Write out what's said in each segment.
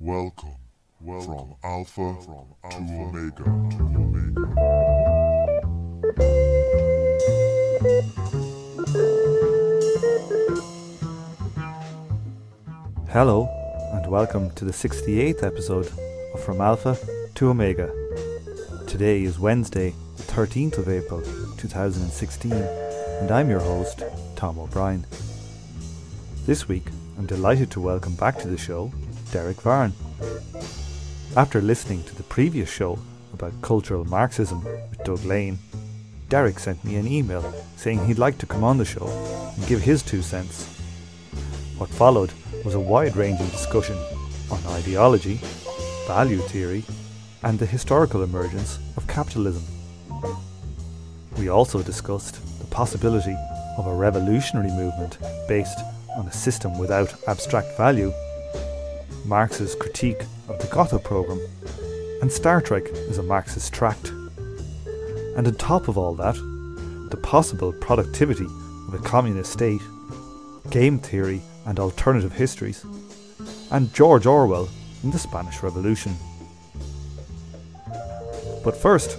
Welcome, from Alpha to Omega. Hello, and welcome to the 68th episode of From Alpha to Omega. Today is Wednesday, the 13th of April 2016, and I'm your host, Tom O'Brien. This week, I'm delighted to welcome back to the show Derick Varn. After listening to the previous show about cultural Marxism with Doug Lane, Derick sent me an email saying he'd like to come on the show and give his 2 cents. What followed was a wide-ranging discussion on ideology, value theory, and the historical emergence of capitalism. We also discussed the possibility of a revolutionary movement based on a system without abstract value, Marx's critique of the Gotha program, and Star Trek as a Marxist tract. And on top of all that, the possible productivity of a communist state, game theory and alternative histories, and George Orwell in the Spanish Revolution. But first,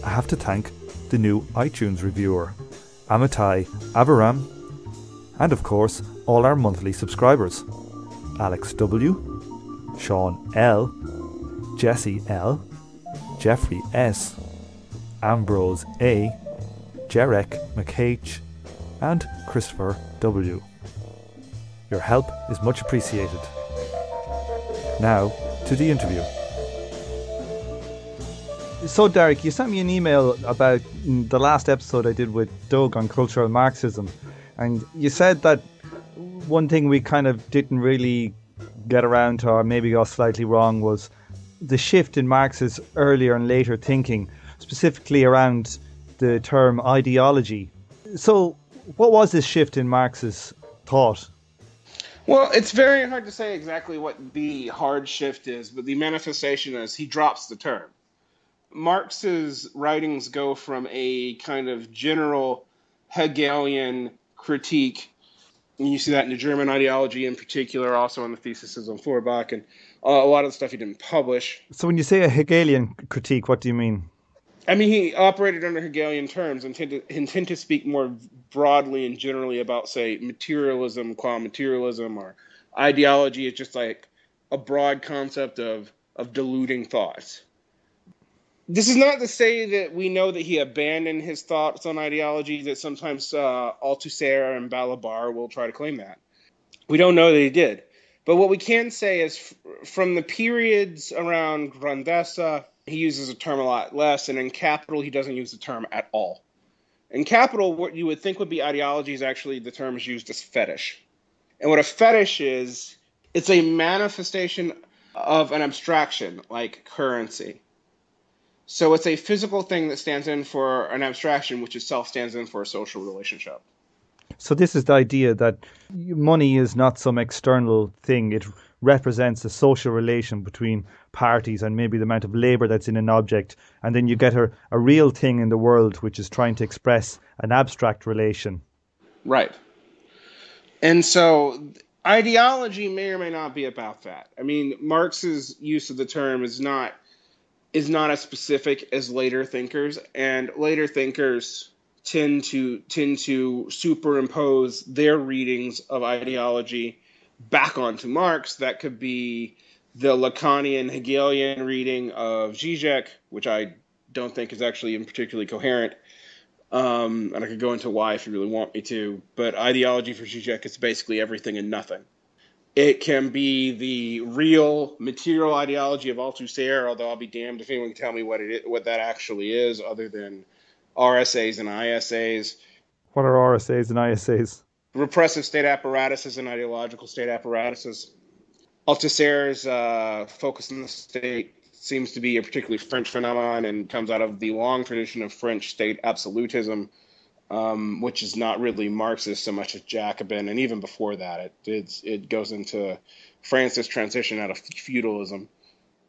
I have to thank the new iTunes reviewer, Amitai Avaram, and of course all our monthly subscribers, Alex W, Sean L, Jesse L, Jeffrey S, Ambrose A, Jarek McH, and Christopher W. Your help is much appreciated. Now, to the interview. So Derick, you sent me an email about the last episode I did with Doug on cultural Marxism, and you said that one thing we kind of didn't really get around to, or maybe got slightly wrong, was the shift in Marx's earlier and later thinking, specifically around the term ideology. So what was this shift in Marx's thought? Well, it's very hard to say exactly what the hard shift is, but the manifestation is he drops the term. Marx's writings go from a kind of general Hegelian critique, and you see that in the German ideology in particular, also in the theses on Feuerbach, and a lot of the stuff he didn't publish. So when you say a Hegelian critique, what do you mean? I mean, he operated under Hegelian terms and tend to speak more broadly and generally about, say, materialism, qua materialism, or ideology is just like a broad concept of diluting thoughts. This is not to say that we know that he abandoned his thoughts on ideology, that sometimes Althusser and Balabar will try to claim that. We don't know that he did. But what we can say is from the periods around Grandezza, he uses a term a lot less, and in Capital, he doesn't use the term at all. In Capital, what you would think would be ideology is actually the term is used as fetish. And what a fetish is, it's a manifestation of an abstraction, like currency. So it's a physical thing that stands in for an abstraction, which itself stands in for a social relationship. So this is the idea that money is not some external thing. It represents a social relation between parties and maybe the amount of labour that's in an object. And then you get a real thing in the world which is trying to express an abstract relation. Right. And so ideology may or may not be about that. I mean, Marx's use of the term is not as specific as later thinkers, and later thinkers tend to superimpose their readings of ideology back onto Marx. That could be the Lacanian Hegelian reading of Zizek, which I don't think is actually particularly coherent. And I could go into why if you really want me to. But ideology for Zizek is basically everything and nothing. It can be the real material ideology of Althusser, although I'll be damned if anyone can tell me what that actually is, other than RSAs and ISAs. What are RSAs and ISAs? Repressive state apparatuses and ideological state apparatuses. Althusser's focus on the state seems to be a particularly French phenomenon and comes out of the long tradition of French state absolutism, which is not really Marxist so much as Jacobin, and even before that, it goes into France's transition out of feudalism.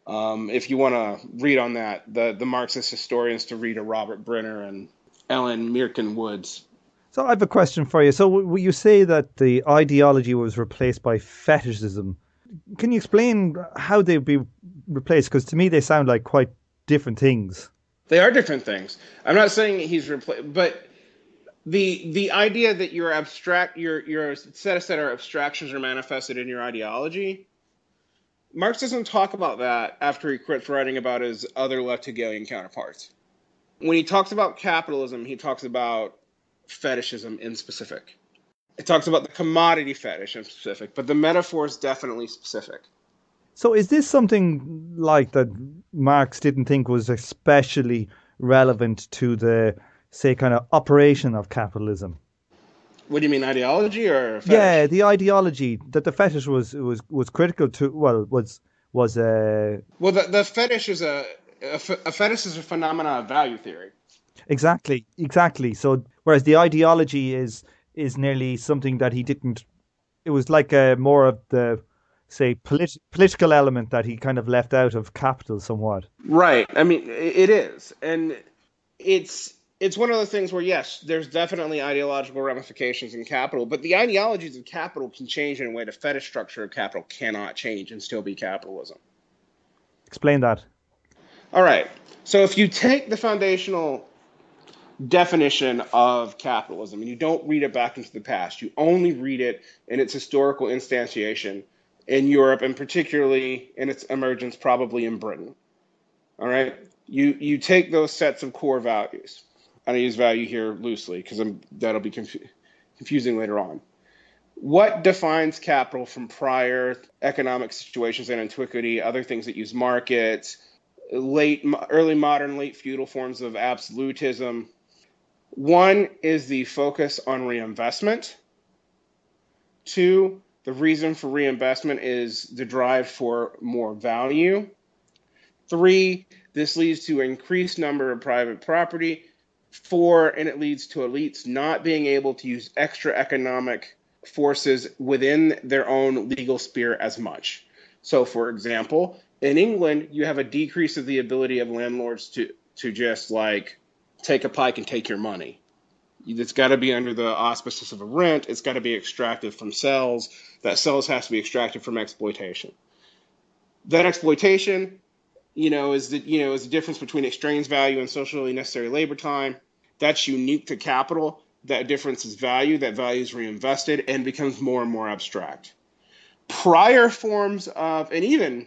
If you want to read on that, the Marxist historians to read are Robert Brenner and Ellen Mirkin Woods. So I have a question for you. So you say that the ideology was replaced by fetishism. can you explain how they'd be replaced? Because to me, they sound like quite different things. They are different things. I'm not saying he's replaced, but the idea that your set of abstractions are manifested in your ideology. Marx doesn't talk about that after he quits writing about his other left Hegelian counterparts. When he talks about capitalism, he talks about fetishism in specific. It talks about the commodity fetish in specific, but the metaphor is definitely specific. So is this something like that Marx didn't think was especially relevant to the, say, kind of operation of capitalism? What do you mean, ideology or fetish? Yeah, the ideology that the fetish was critical to. Well, the fetish is a fetish is a phenomenon of value theory. Exactly. So whereas the ideology is nearly something that he didn't. It was like more of the, say, political element that he kind of left out of Capital somewhat. Right. I mean, it is, and it's one of those things where, yes, there's definitely ideological ramifications in Capital, but the ideologies of Capital can change in a way the fetish structure of Capital cannot change and still be capitalism. Explain that. All right. So if you take the foundational definition of capitalism and you don't read it back into the past, you only read it in its historical instantiation in Europe, and particularly in its emergence probably in Britain. All right? You take those sets of core values. I use value here loosely because that'll be confusing later on. What defines capital from prior economic situations in antiquity, other things that use markets, early modern, late feudal forms of absolutism? One is the focus on reinvestment. Two, the reason for reinvestment is the drive for more value. Three, this leads to an increased number of private property. Four, and it leads to elites not being able to use extra economic forces within their own legal sphere as much. So, for example, in England, you have a decrease of the ability of landlords to just like take a pike and take your money. It's got to be under the auspices of a rent. It's got to be extracted from cells. That cells has to be extracted from exploitation. That exploitation, is the difference between exchange value and socially necessary labor time. That's unique to capital. That difference is value. That value is reinvested and becomes more and more abstract. Prior forms of, and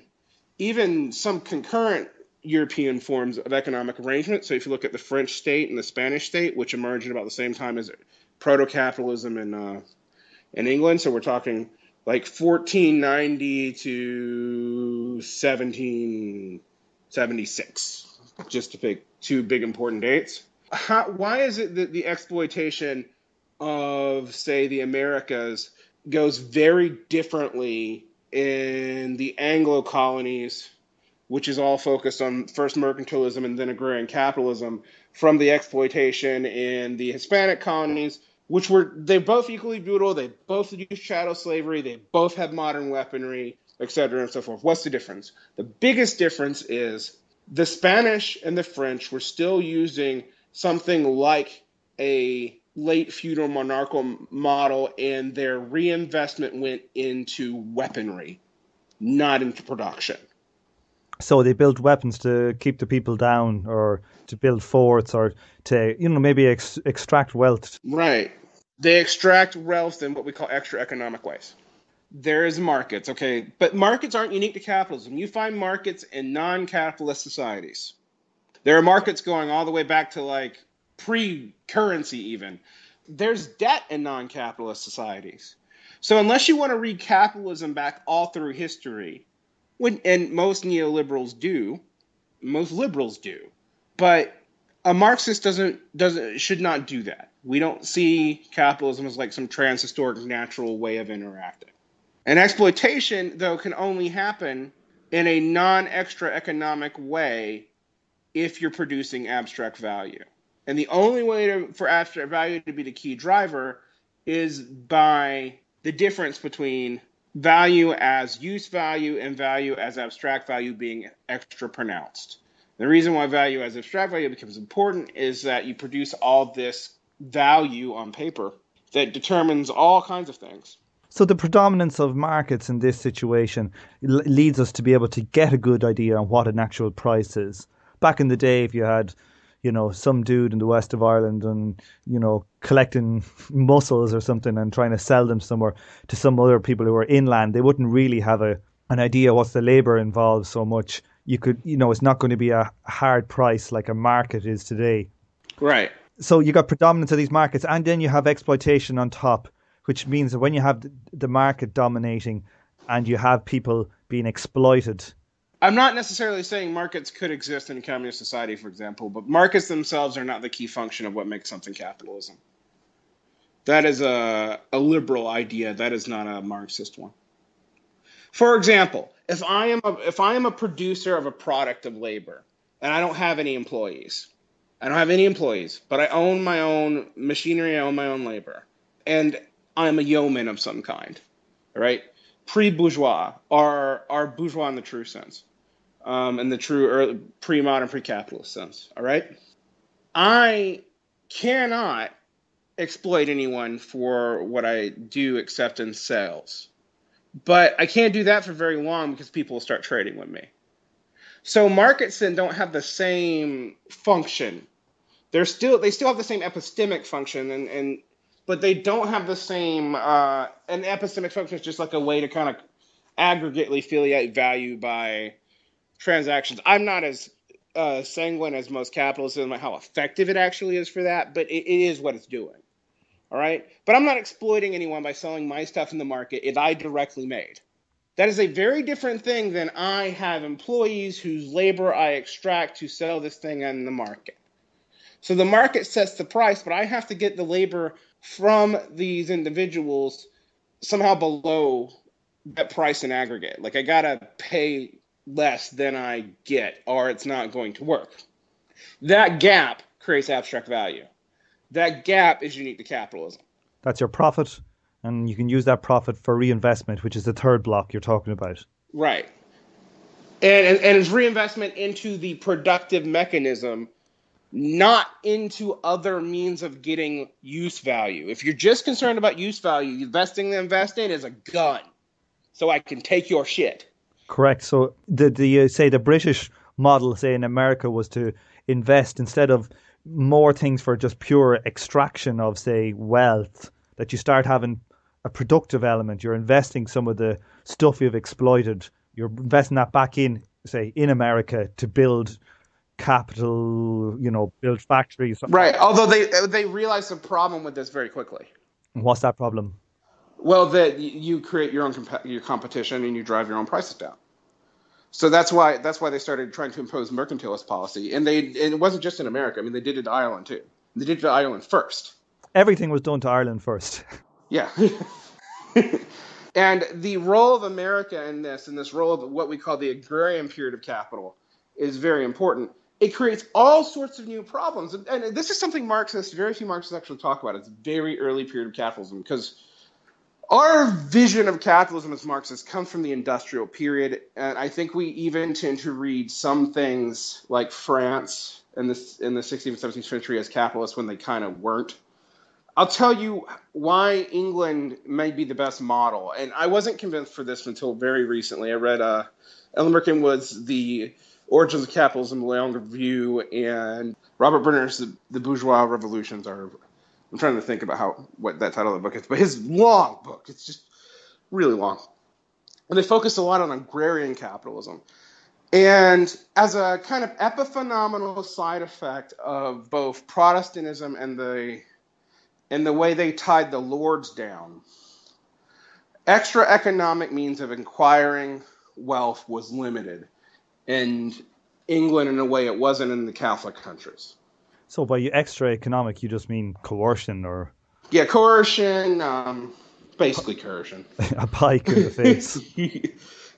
even some concurrent European forms of economic arrangement. So if you look at the French state and the Spanish state, which emerged at about the same time as proto-capitalism in England. So we're talking like 1490 to 1776, just to pick two big important dates. Why is it that the exploitation of, say, the Americas goes very differently in the Anglo colonies, which is all focused on first mercantilism and then agrarian capitalism, from the exploitation in the Hispanic colonies, they're both equally brutal, they both use chattel slavery, they both have modern weaponry, etc. and so forth? What's the difference? The biggest difference is the Spanish and the French were still using something like a late feudal monarchical model, and their reinvestment went into weaponry, not into production. So they built weapons to keep the people down, or to build forts, or to, maybe extract wealth. Right. They extract wealth in what we call extra economic ways. There's markets, okay? But markets aren't unique to capitalism. You find markets in non-capitalist societies. There are markets going all the way back to like pre-currency even. There's debt in non-capitalist societies. So unless you want to read capitalism back all through history, and most neoliberals do, most liberals do, but a Marxist should not do that. We don't see capitalism as like some transhistoric natural way of interacting. And exploitation, though, can only happen in a non-extra economic way if you're producing abstract value. And the only way for abstract value to be the key driver is by the difference between value as use value and value as abstract value being extra pronounced. The reason why value as abstract value becomes important is that you produce all this value on paper that determines all kinds of things. So the predominance of markets in this situation leads us to be able to get a good idea on what an actual price is. Back in the day, if you had, some dude in the west of Ireland and, collecting mussels or something and trying to sell them somewhere to some other people who are inland, they wouldn't really have an idea what's the labour involved so much. You could, it's not going to be a hard price like a market is today. Right. So you got predominance of these markets, and then you have exploitation on top, which means that when you have the market dominating and you have people being exploited. I'm not necessarily saying markets could exist in a communist society, for example, but markets themselves are not the key function of what makes something capitalism. That is a liberal idea. That is not a Marxist one. For example, if I am a producer of a product of labor and I don't have any employees, but I own my own machinery, I own my own labor, and I'm a yeoman of some kind, right? Pre-bourgeois are bourgeois in the true sense, in the true pre-modern, pre-capitalist sense, all right? I cannot exploit anyone for what I do except in sales. But I can't do that for very long because people will start trading with me. So markets then don't have the same function. They still have the same epistemic function, but they don't have the same. An epistemic function is just like a way to kind of aggregately affiliate value by transactions. I'm not as sanguine as most capitalists in how effective it actually is for that, but it is what it's doing. All right. But I'm not exploiting anyone by selling my stuff in the market if I directly made. That is a very different thing than I have employees whose labor I extract to sell this thing in the market. So the market sets the price, but I have to get the labor from these individuals somehow below that price in aggregate. Like I got to pay less than I get or it's not going to work. That gap creates abstract value. That gap is unique to capitalism. That's your profit, and you can use that profit for reinvestment, which is the third block you're talking about. Right. And it's reinvestment into the productive mechanism, not into other means of getting use value. If you're just concerned about use value, investing is a gun, so I can take your shit. Correct. So the British model, say in America, was to invest instead of more things for just pure extraction of, say, wealth, that you start having a productive element. You're investing some of the stuff you've exploited. You're investing that back in, say, in America to build capital, build factories. Right. Although they realized the problem with this very quickly. What's that problem? Well, that you create your own your competition and you drive your own prices down. So that's why they started trying to impose mercantilist policy, and it wasn't just in America. I mean, they did it to Ireland too. They did it to Ireland first. Everything was done to Ireland first. Yeah. And the role of America in this role of what we call the agrarian period of capital is very important. It creates all sorts of new problems, and this is something very few Marxists actually talk about. It's very early period of capitalism because our vision of capitalism as Marxists comes from the industrial period, and I think we even tend to read some things like France in the 16th and 17th century as capitalists when they kind of weren't. I'll tell you why England may be the best model, and I wasn't convinced for this until very recently. I read Ellen Merkinwood's The Origins of Capitalism, The Longer View, and Robert Brenner's The Bourgeois Revolutions are... I'm trying to think about what that title of the book is, but his long book, it's just really long. And they focus a lot on agrarian capitalism. And as a kind of epiphenomenal side effect of both Protestantism and the way they tied the lords down, extra economic means of acquiring wealth was limited in England in a way it wasn't in the Catholic countries. So by extra economic, you just mean coercion or... Yeah, coercion, basically coercion. A pike in the face.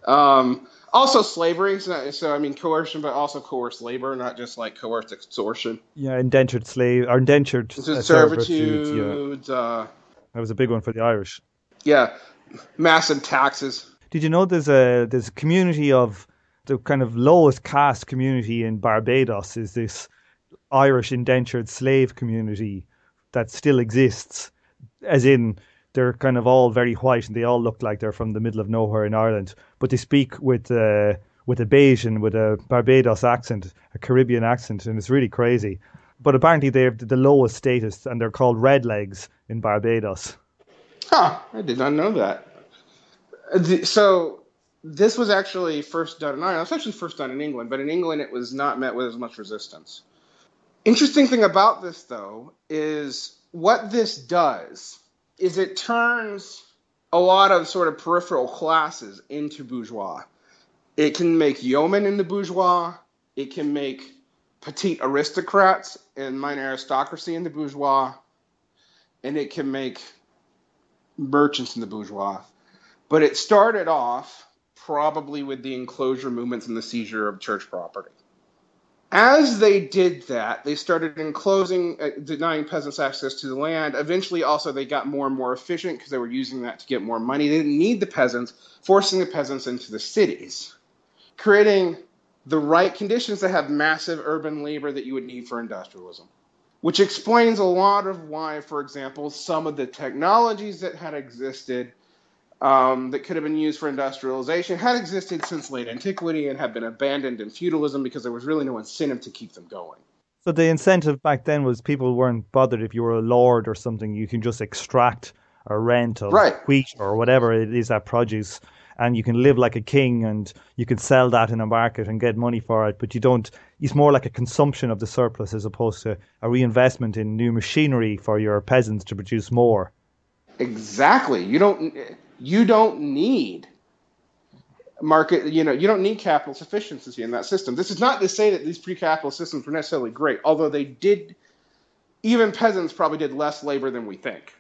Also slavery, so I mean coercion, but also coerced labor, not just like coerced extortion. Yeah, indentured slave, or indentured servitude. Yeah. That was a big one for the Irish. Yeah, massive taxes. Did you know there's a community of the kind of lowest caste community in Barbados is this Irish indentured slave community that still exists, as in they're kind of all very white and they all look like they're from the middle of nowhere in Ireland, but they speak with a Bayesian, with a Barbados accent, a Caribbean accent, and it's really crazy. But apparently they have the lowest status, and they're called redlegs in Barbados. Huh, I did not know that. So this was actually first done in Ireland. It was actually first done in England, but in England it was not met with as much resistance. Interesting thing about this, though, is what this does is it turns a lot of sort of peripheral classes into bourgeois. It can make yeomen into bourgeois. It can make petite aristocrats and minor aristocracy into bourgeois. And it can make merchants into bourgeois. But it started off probably with the enclosure movements and the seizure of church property. As they did that, they started denying peasants access to the land. Eventually, also, they got more and more efficient because they were using that to get more money. They didn't need the peasants, forcing the peasants into the cities, creating the right conditions to have massive urban labor that you would need for industrialism, which explains a lot of why, for example, some of the technologies that had existed that could have been used for industrialization had existed since late antiquity and had been abandoned in feudalism because there was really no incentive to keep them going. So the incentive back then was people weren't bothered if you were a lord or something. You can just extract a rent of wheat or whatever it is, that produce, and you can live like a king and you can sell that in a market and get money for it. But you don't. It's more like a consumption of the surplus as opposed to a reinvestment in new machinery for your peasants to produce more. Exactly. You don't need market, you don't need capital sufficiency in that system. This is not to say that these pre-capitalist systems were necessarily great, although even peasants probably did less labor than we think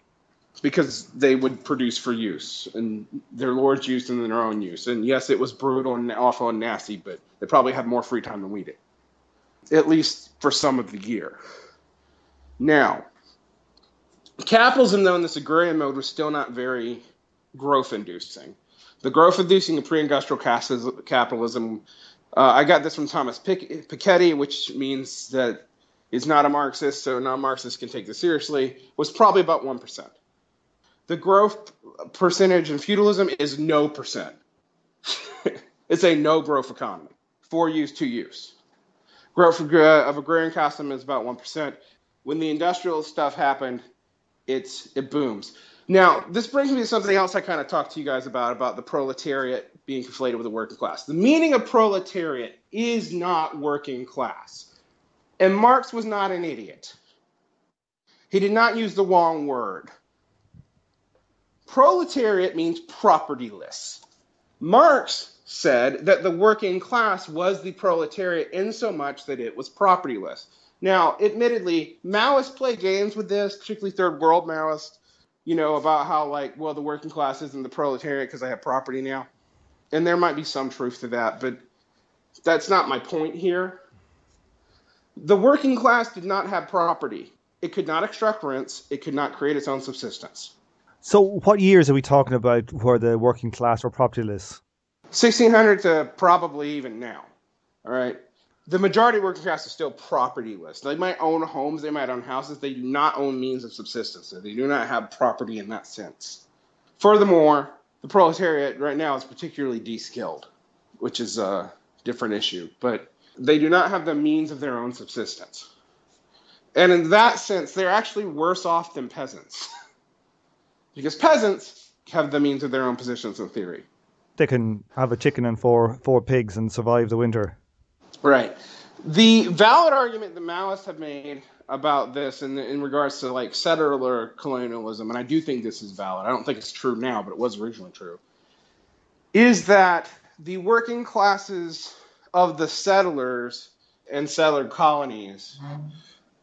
because they would produce for use and their lords used in their own use. And yes, it was brutal and awful and nasty, but they probably had more free time than we did, at least for some of the year. Now, capitalism, though, in this agrarian mode was still not very growth-inducing. The growth-inducing of pre-industrial capitalism, I got this from Thomas Piketty, which means that he's not a Marxist, so non-Marxists can take this seriously, was probably about 1%. The growth percentage in feudalism is no percent. It's a no-growth economy, for use, to use. Growth of agrarian capitalism is about 1%. When the industrial stuff happened, it booms. Now, this brings me to something else I kind of talked to you guys about the proletariat being conflated with the working class. The meaning of proletariat is not working class. And Marx was not an idiot. He did not use the wrong word. Proletariat means propertyless. Marx said that the working class was the proletariat in so much that it was propertyless. Now, admittedly, Maoists play games with this, particularly third world Maoists, about how, the working class isn't the proletariat because I have property now. And there might be some truth to that, but that's not my point here. The working class did not have property. It could not extract rents. It could not create its own subsistence. So what years are we talking about where the working class were propertyless? 1600 to probably even now, all right? The majority of working class is still propertyless. They might own homes, they might own houses. They do not own means of subsistence. So they do not have property in that sense. Furthermore, the proletariat right now is particularly de-skilled, which is a different issue. But they do not have the means of their own subsistence. And in that sense, they're actually worse off than peasants. Because peasants have the means of their own positions in theory. They can have a chicken and four pigs and survive the winter. Right. The valid argument the Maoists have made about this in regards to settler colonialism, and I do think this is valid, I don't think it's true now, but it was originally true, is that the working classes of the settlers and settler colonies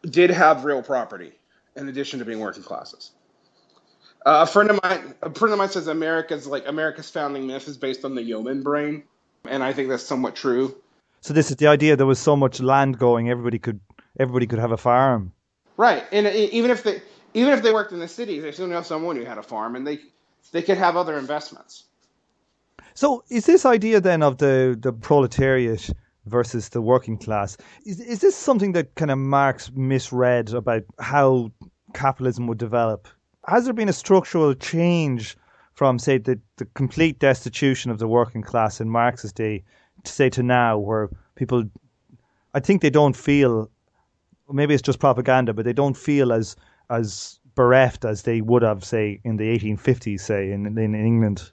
did have real property in addition to being working classes. A friend of mine says America's founding myth is based on the yeoman brain, and I think that's somewhat true. So this is the idea there was so much land going, everybody could have a farm. Right, and even if they worked in the cities, they still know someone who had a farm, and they could have other investments. So is this idea then of the proletariat versus the working class, is this something that kind of Marx misread about how capitalism would develop? Has there been a structural change from, say, the complete destitution of the working class in Marx's day to, say, to now, where people, I think they don't feel, maybe it's just propaganda, but they don't feel as bereft as they would have, say, in the 1850s, say, in England?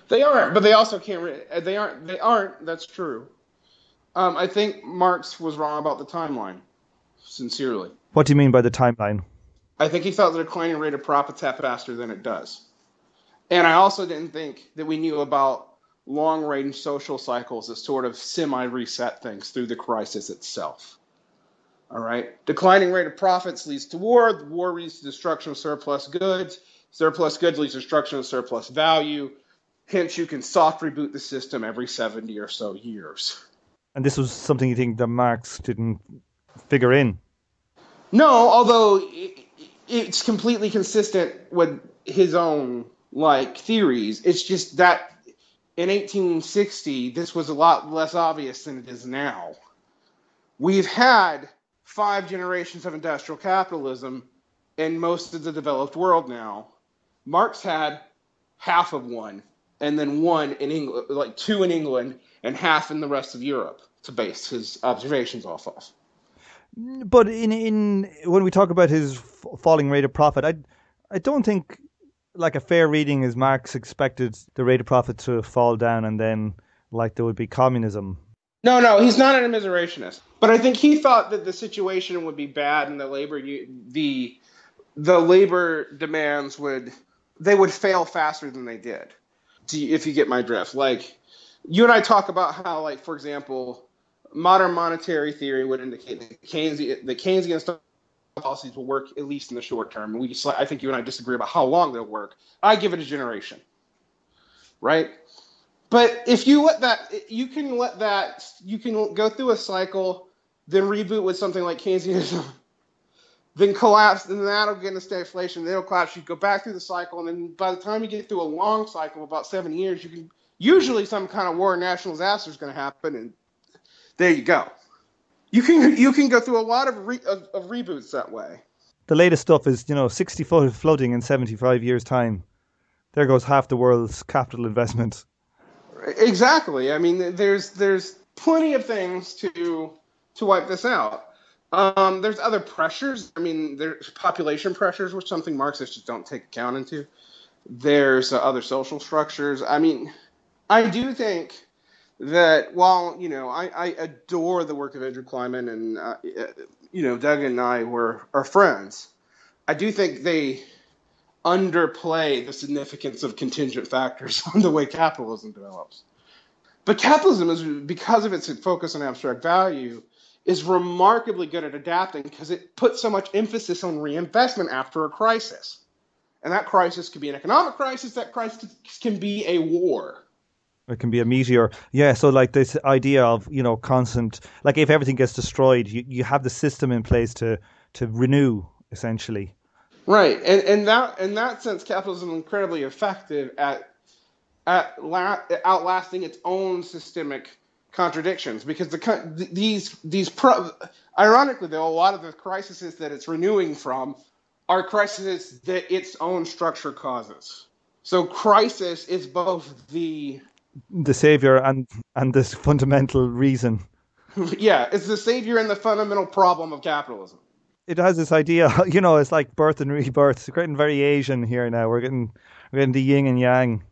They aren't, but they also can't. They aren't. They aren't. That's true. I think Marx was wrong about the timeline. Sincerely, What do you mean by the timeline? I think he thought the declining rate of profits happened faster than it does, and I also didn't think that we knew about long-range social cycles that sort of semi-reset things through the crisis itself. All right, declining rate of profits leads to war. The war leads to destruction of surplus goods. Surplus goods leads to destruction of surplus value. Hence, you can soft reboot the system every 70 or so years. And this was something you think that Marx didn't figure in? No, although it's completely consistent with his own theories. It's just that in 1860, this was a lot less obvious than it is now. We've had 5 generations of industrial capitalism in most of the developed world now. Marx had half of one, and then one in England, 2 in England, and half in the rest of Europe to base his observations off of. But in when we talk about his falling rate of profit, I don't think, like, a fair reading is Marx expected the rate of profit to fall down and then there would be communism. No, he's not an immiserationist. But I think he thought that the situation would be bad and the labor demands would fail faster than they did. If you get my drift. Like, you and I talk about how, for example, modern monetary theory would indicate that Keynesian policies will work at least in the short term. And I think you and I disagree about how long they'll work. I give it a generation, right? But if you you can go through a cycle, then reboot with something like Keynesianism, then collapse, and then that'll get into stagflation, then it'll collapse. You go back through the cycle, and then by the time you get through a long cycle, about 7 years, usually some kind of war or national disaster is going to happen, and there you go. You can go through a lot of reboots that way. The latest stuff is 60 foot flooding in 75 years' time. There goes half the world's capital investment. Exactly. I mean, there's plenty of things to wipe this out. There's other pressures. I mean, there's population pressures, which something Marxists just don't take account into. There's other social structures. I mean, I do think that while, I adore the work of Andrew Kleinman and, Doug and I are friends, I do think they underplay the significance of contingent factors on the way capitalism develops. But capitalism is, because of its focus on abstract value, is remarkably good at adapting because it puts so much emphasis on reinvestment after a crisis. And that crisis could be an economic crisis, that crisis can be a war. It can be a meteor. Yeah, so this idea of, constant, if everything gets destroyed, you have the system in place to renew, essentially. Right. And in that sense, capitalism is incredibly effective at outlasting its own systemic contradictions, because ironically, though, a lot of the crises that it's renewing from are crises that its own structure causes. So crisis is both the savior and this fundamental reason. Yeah, it's the savior and the fundamental problem of capitalism. It has this idea, it's like birth and rebirth. It's getting very Asian here now. We're getting the yin and yang.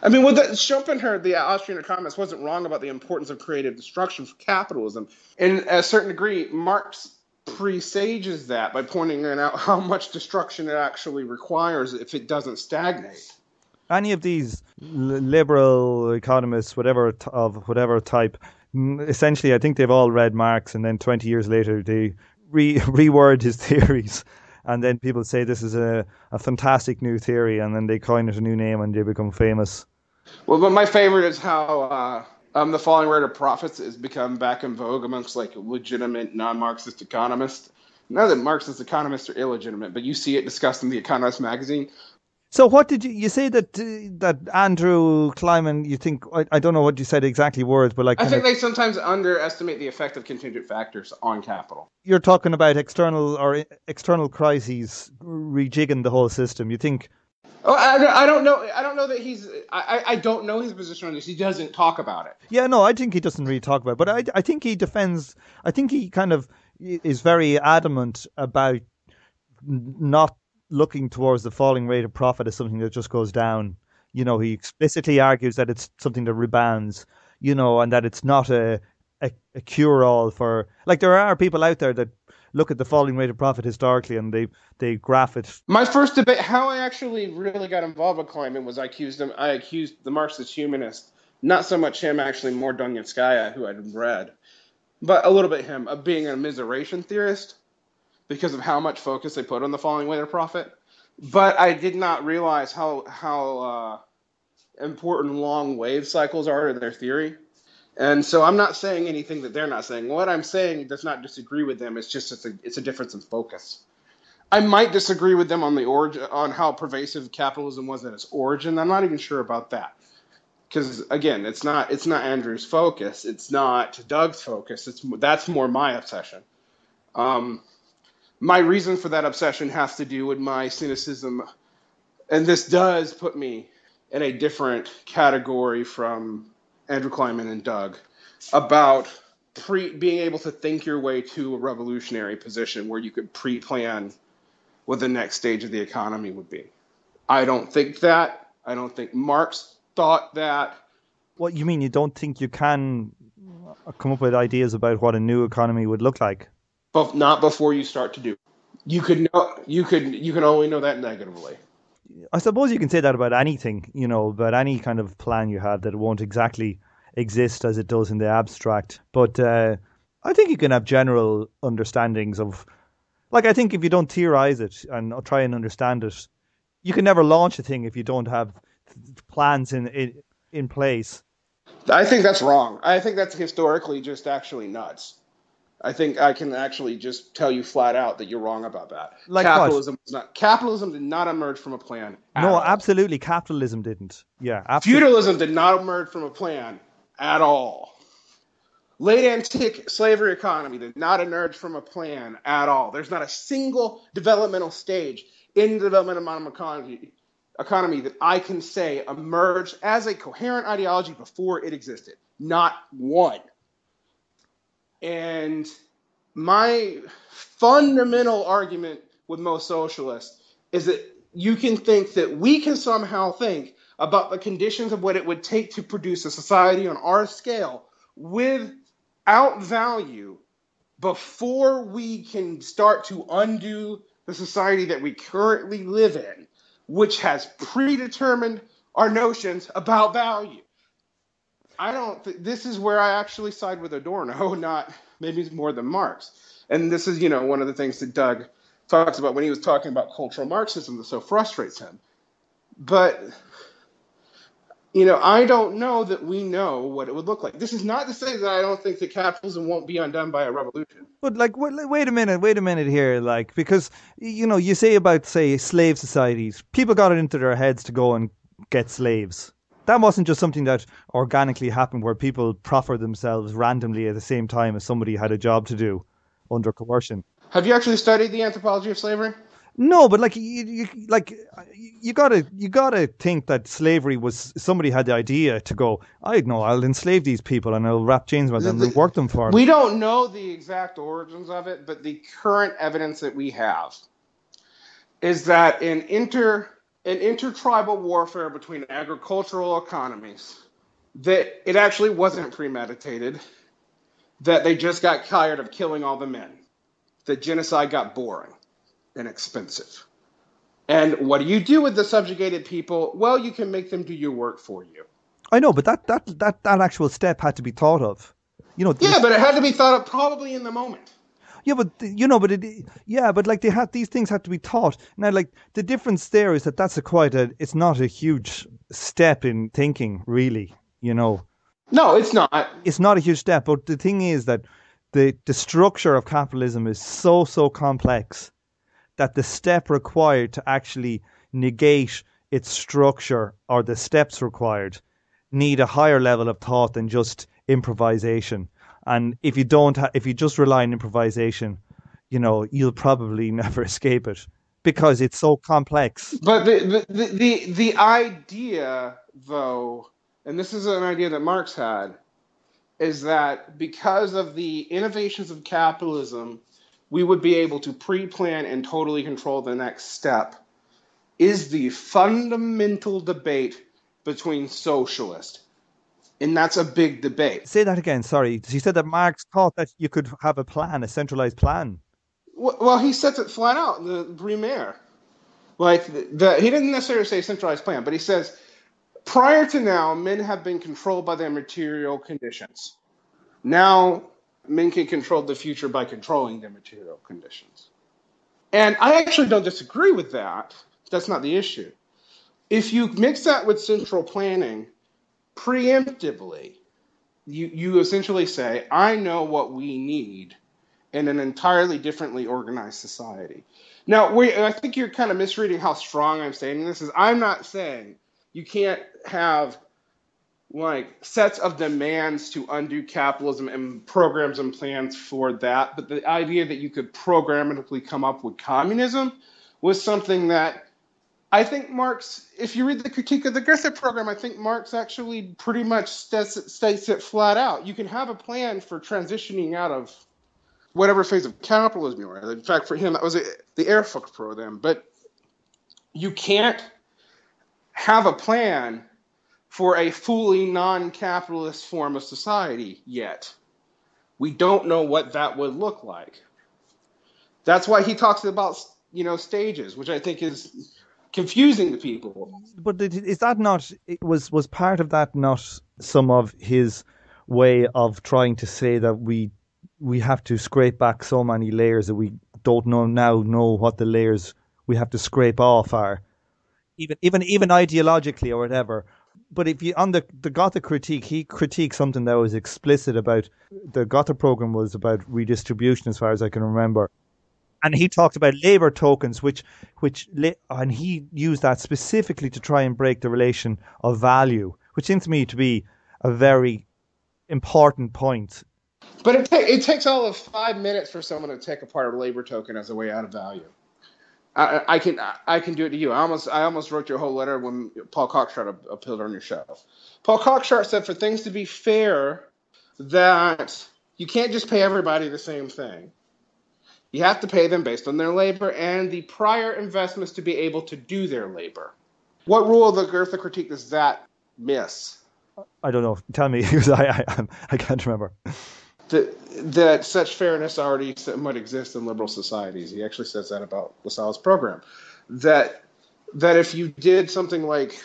I mean, Schopenhauer, the Austrian economist, wasn't wrong about the importance of creative destruction for capitalism. And at a certain degree, Marx presages that by pointing out how much destruction it actually requires if it doesn't stagnate. Any of these liberal economists, whatever type, essentially, I think they've all read Marx, and then 20 years later, they reword his theories. And then people say this is a fantastic new theory, and then they coin it a new name and they become famous. Well, but my favorite is how the falling rate of profits has become back in vogue amongst legitimate non-Marxist economists. Not that Marxist economists are illegitimate, but you see it discussed in The Economist magazine. So what did you say that Andrew Kleiman, you think, I don't know what you said exactly words, but like I think they sometimes underestimate the effect of contingent factors on capital. you're talking about external crises rejigging the whole system. You think? Oh, I don't know. I don't know that I don't know his position on this. He doesn't talk about it. Yeah, no, I think he doesn't really talk about it, but I think he defends, I think he kind of is very adamant about not looking towards the falling rate of profit as something that just goes down. He explicitly argues that it's something that rebounds, and that it's not a cure-all for, like, there are people out there that look at the falling rate of profit historically and they graph it. My first debate, how I actually really got involved with Kleiman, was I accused the Marxist humanist, not so much him, actually more Donetskaya, who I'd read, but a little bit him, of being a immiseration theorist because of how much focus they put on the falling rate of profit. But I did not realize how important long wave cycles are to their theory. And so I'm not saying anything that they're not saying. What I'm saying does not disagree with them. It's just it's a difference in focus. I might disagree with them on the origin, on how pervasive capitalism was at its origin. I'm not even sure about that, because again, it's not Andrew's focus. It's not Doug's focus. That's more my obsession. My reason for that obsession has to do with my cynicism, and this does put me in a different category from Andrew Kleiman and Doug, about being able to think your way to a revolutionary position where you could pre-plan what the next stage of the economy would be. I don't think that. I don't think Marx thought that. What you mean? You don't think you can come up with ideas about what a new economy would look like? But not before you start to do. You can only know that negatively. I suppose you can say that about anything, about any kind of plan you have, that it won't exactly exist as it does in the abstract. But I think you can have general understandings of, like, I think if you don't theorize it and try and understand it, you can never launch a thing if you don't have plans in place. I think that's wrong. I think that's historically just actually nuts. I think I can actually just tell you flat out that you're wrong about that. Like Capitalism did not emerge from a plan. No, all. Absolutely, capitalism didn't. Yeah, absolutely. Feudalism did not emerge from a plan at all. Late antique slavery economy did not emerge from a plan at all. There's not a single developmental stage in the development of modern economy that I can say emerged as a coherent ideology before it existed. Not one. And my fundamental argument with most socialists is that you can think that we can somehow think about the conditions of what it would take to produce a society on our scale without value before we can start to undo the society that we currently live in, which has predetermined our notions about value. I don't think this is where I actually side with Adorno, not maybe more than Marx. And this is, one of the things that Doug talks about when he was talking about cultural Marxism that so frustrates him. But, I don't know that we know what it would look like. This is not to say that I don't think that capitalism won't be undone by a revolution. But, like, wait a minute here, like, because, you say about, say, slave societies. People got it into their heads to go and get slaves. That wasn't just something that organically happened where people proffered themselves randomly at the same time as somebody had a job to do under coercion. Have you actually studied the anthropology of slavery? No, but like you gotta think that slavery was, somebody had the idea to go, I know, I'll enslave these people and I'll wrap chains around them and work them for them. We don't know the exact origins of it, but the current evidence that we have is that in intertribal warfare between agricultural economies, that it actually wasn't premeditated, that they just got tired of killing all the men, that genocide got boring and expensive. And what do you do with the subjugated people? Well, you can make them do your work for you. I know, but that actual step had to be thought of. But it had to be thought of probably in the moment. Yeah, but like these things have to be taught. Now, like, the difference there is that it's not a huge step in thinking, really, No, it's not. It's not a huge step, but the thing is that the structure of capitalism is so complex that the step required to actually negate its structure or the steps required need a higher level of thought than just improvisation. And if you if you just rely on improvisation, you'll probably never escape it because it's so complex. But the idea, though, and this is an idea that Marx had, is that because of the innovations of capitalism, we would be able to pre-plan and totally control the next step, is the fundamental debate between socialists. And that's a big debate. Say that again, sorry. He said that Marx thought that you could have a plan, a centralized plan. Well, he sets it flat out in the Brumaire. Like, he didn't necessarily say centralized plan, but he says, prior to now, men have been controlled by their material conditions. Now, men can control the future by controlling their material conditions. And I actually don't disagree with that. That's not the issue. If you mix that with central planning, preemptively, you essentially say, I know what we need in an entirely differently organized society. Now, I think you're kind of misreading how strong I'm saying this is. I'm not saying you can't have like sets of demands to undo capitalism and programs and plans for that, but the idea that you could programmatically come up with communism was something that I think Marx, if you read the critique of the Goethe program, I think Marx actually pretty much states it flat out. You can have a plan for transitioning out of whatever phase of capitalism you're in. In fact, for him, that was the Erfurt program. But you can't have a plan for a fully non-capitalist form of society yet. We don't know what that would look like. That's why he talks about, stages, which I think is confusing to people. But is that not, was part of that not some of his way of trying to say that we have to scrape back so many layers that we don't know what the layers we have to scrape off are, even ideologically or whatever. But if you on the Gotha critique, he critiqued something that was explicit about the Gotha program was about redistribution, as far as I can remember. And he talked about labor tokens, and he used that specifically to try and break the relation of value, which seems to me to be a very important point. But it takes all of 5 minutes for someone to take apart a labor token as a way out of value. I can do it to you. I almost wrote you a whole letter when Paul Cockshott appeared on your show. Paul Cockshott said for things to be fair, that you can't just pay everybody the same thing. You have to pay them based on their labor and the prior investments to be able to do their labor. What rule of the Goethe critique does that miss? I don't know. Tell me, because I can't remember. That such fairness already somewhat exists in liberal societies. He actually says that about Lassalle's program. That if you did something like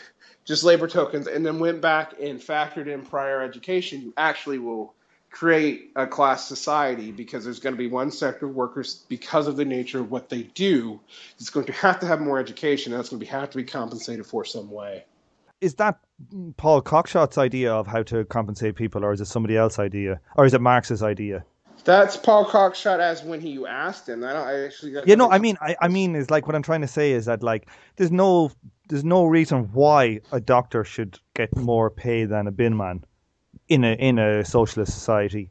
just labor tokens and then went back and factored in prior education, you actually will create a class society, because there's going to be one sector of workers, because of the nature of what they do, it's going to have more education, and that's going to have to be compensated for some way. Is that Paul Cockshott's idea of how to compensate people, or is it somebody else's idea, or is it Marx's idea? That's Paul Cockshott as when you asked him. I mean, is like what I'm trying to say is that like there's no reason why a doctor should get more pay than a bin man in a socialist society.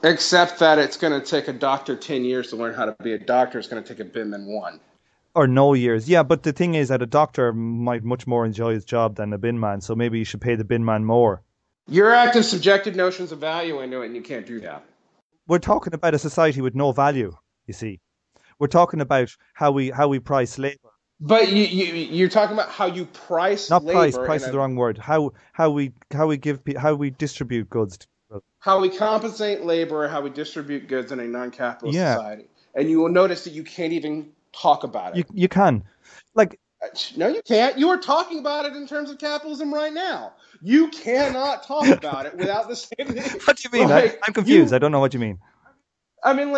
Except that it's going to take a doctor 10 years to learn how to be a doctor. It's going to take a bin man 1. Or no years. Yeah, but the thing is that a doctor might much more enjoy his job than a bin man, so maybe you should pay the bin man more. You're acting subjective notions of value into it, and you can't do that. We're talking about a society with no value, you see. We're talking about how we price labor. But you're talking about how you price not labor. Price is the wrong word. How we distribute goods. How we compensate labor, how we distribute goods in a non-capitalist society. And you will notice that you can't even talk about it. You can. No, you can't. You are talking about it in terms of capitalism right now. You cannot talk about it without the same thing. What do you mean? I'm confused. I don't know what you mean. I mean,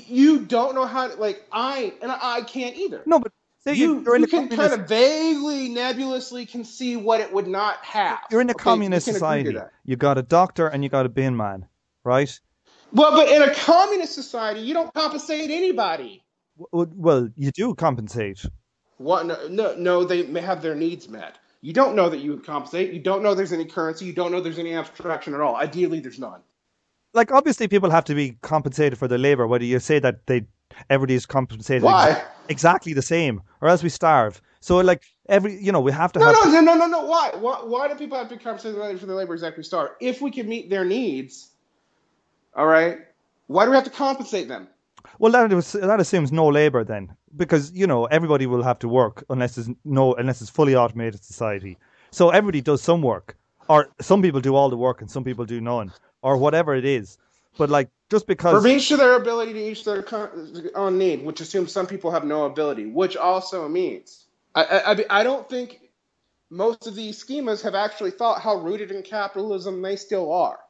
you don't know how to, I can't either. No, but you can kind of vaguely, nebulously conceive what it would not have. You're in a communist society. You got a doctor and you got a bin man, right? Well, but in a communist society, you don't compensate anybody. Well, you do compensate. What? No, they may have their needs met. You don't know that you would compensate. You don't know there's any currency. You don't know there's any abstraction at all. Ideally, there's none. Like, obviously, people have to be compensated for their labor, whether you say that everybody's compensated Why? exactly the same, or else we starve. So, like, we have to have... No. Why do people have to be compensated for their labor exactly start? If we can meet their needs, all right, why do we have to compensate them? Well, that assumes no labor then, because, everybody will have to work unless it's fully automated society. So everybody does some work, or some people do all the work and some people do none, or whatever it is. But, like, just because... For each to their ability to each their own need, which assumes some people have no ability, which also means... I don't think most of these schemas have actually thought how rooted in capitalism they still are.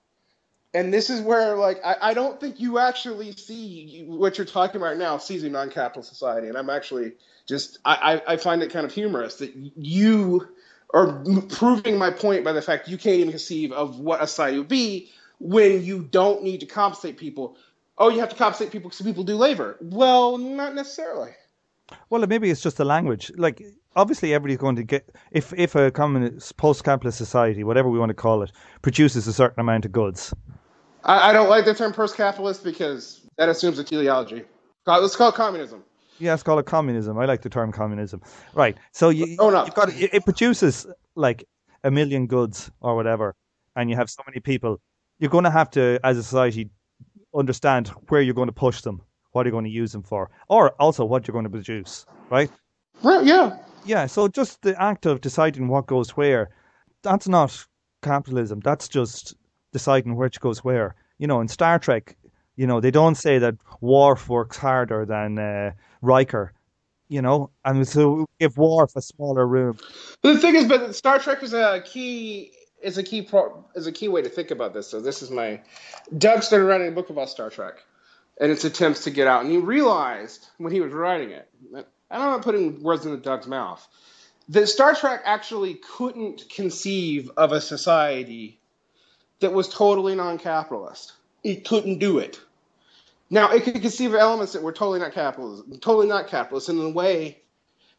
And this is where, like, I don't think you actually see what you're talking about now, seizing non-capital society. And I'm actually just... I find it kind of humorous that you are proving my point by the fact you can't even conceive of what a society would be when you don't need to compensate people. Oh, you have to compensate people because people do labor. Well, not necessarily. Well, maybe it's just the language. Like, obviously, everybody's going to get... If a communist, post-capitalist society, whatever we want to call it, produces a certain amount of goods... I don't like the term post-capitalist because that assumes a teleology. Let's call it communism. Yeah, let's call it communism. I like the term communism. Right. So it produces like 1 million goods or whatever, and you have so many people. You're going to have to, as a society, understand where you're going to push them, what you're going to use them for, or also what you're going to produce. Right? Right. Yeah. Yeah. So just the act of deciding what goes where, that's not capitalism. That's just deciding which goes where. In Star Trek, they don't say that Worf works harder than Riker, and so give Worf a smaller room. But the thing is, but Star Trek is a key way to think about this. So this is Doug started writing a book about Star Trek and its attempts to get out, and he realized when he was writing it, I'm not putting words into Doug's mouth, that Star Trek actually couldn't conceive of a society that was totally non-capitalist. It couldn't do it. Now, it could conceive of elements that were totally not capitalist. In the way,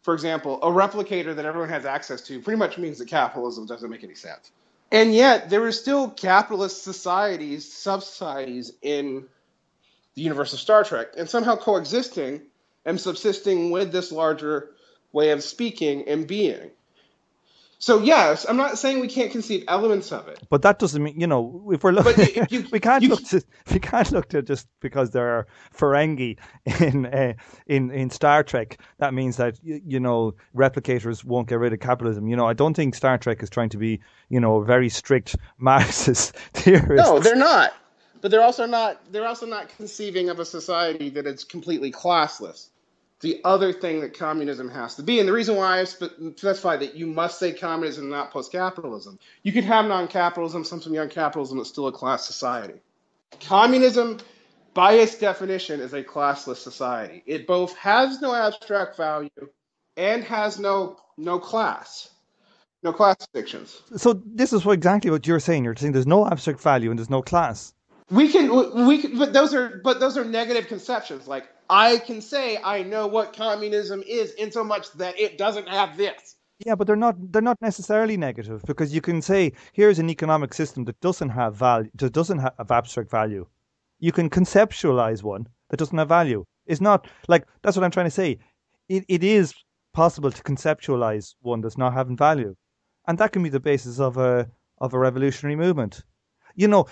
for example, a replicator that everyone has access to pretty much means that capitalism doesn't make any sense. And yet, there are still capitalist societies, sub-societies in the universe of Star Trek, and somehow coexisting and subsisting with this larger way of speaking and being. So yes, I'm not saying we can't conceive elements of it. But that doesn't mean, if we're looking, we can't look to just because there are Ferengi in Star Trek. That means that replicators won't get rid of capitalism. I don't think Star Trek is trying to be a very strict Marxist theorist. No, they're not. But they're also not conceiving of a society that is completely classless. The other thing that communism has to be, and the reason why I specify that you must say communism, not post-capitalism. You could have non-capitalism, some young capitalism that's still a class society. Communism, by its definition, is a classless society. It both has no abstract value and has no class distinctions. So this is exactly what you're saying. You're saying there's no abstract value and there's no class. We can, but those are negative conceptions. Like, I can say I know what communism is in so much that it doesn't have this. Yeah, but they're not necessarily negative, because you can say here's an economic system that doesn't have value, that doesn't have abstract value. You can conceptualize one that doesn't have value. It's not like, that's what I'm trying to say. It is possible to conceptualize one that's not having value, and that can be the basis of a revolutionary movement.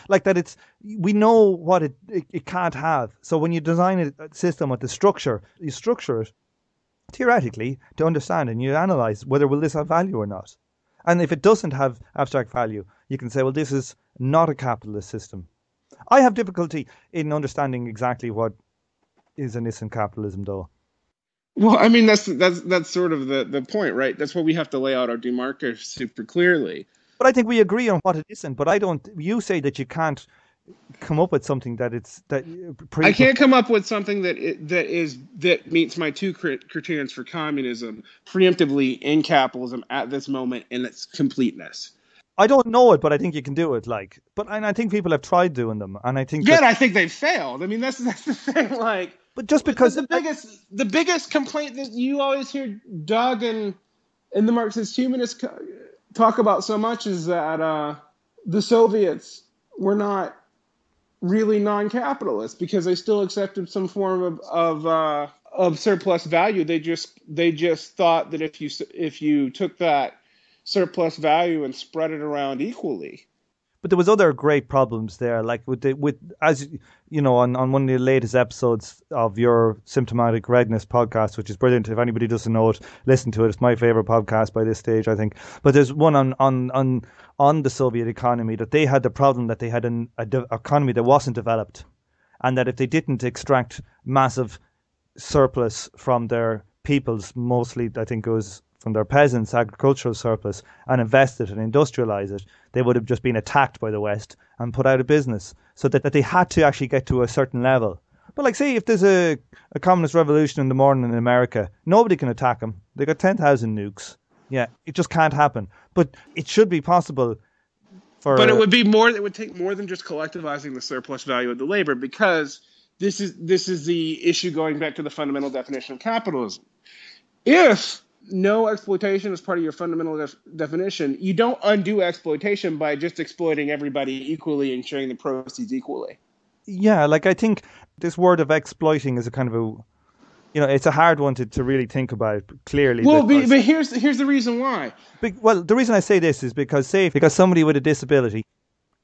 Like that we know what it can't have. So when you design a system with the structure, you structure it theoretically to understand, and you analyze whether will this have value or not. And if it doesn't have abstract value, you can say, well, this is not a capitalist system. I have difficulty in understanding exactly what is innocent capitalism, though. Well, I mean, that's sort of the point, right? That's why we have to lay out our demarker super clearly. But I think we agree on what it isn't. But I don't. You say that you can't come up with something I can't come up with something that meets my two criterions for communism preemptively in capitalism at this moment in its completeness. I don't know it, but I think you can do it. And I think people have tried doing them, and I think I think they've failed. I mean, that's the thing. Like, But just because the biggest complaint that you always hear Doug and the Marxist humanists talk about so much is that the Soviets were not really non-capitalist because they still accepted some form of surplus value. They just thought that if you took that surplus value and spread it around equally. But there was other great problems there, like as you know, on one of the latest episodes of your Symptomatic Redness podcast, which is brilliant. If anybody doesn't know it, listen to it. It's my favorite podcast by this stage, I think. But there's one on the Soviet economy, that they had the problem that they had an economy that wasn't developed, and that if they didn't extract massive surplus from their peoples, mostly I think it was from their peasants, agricultural surplus, and invest it and industrialize it, they would have just been attacked by the West and put out of business. So that they had to actually get to a certain level. But like, say, if there's a communist revolution in the morning in America, nobody can attack them. They got 10,000 nukes. Yeah, it just can't happen. But it should be possible for... But it would take more than just collectivizing the surplus value of the labor, because this is the issue going back to the fundamental definition of capitalism. If no exploitation is part of your fundamental definition, you don't undo exploitation by just exploiting everybody equally and sharing the proceeds equally. Yeah, like, I think this word of exploiting is a kind of a, it's a hard one to really think about clearly. Well, but here's the reason why. Well, the reason I say this is because somebody with a disability,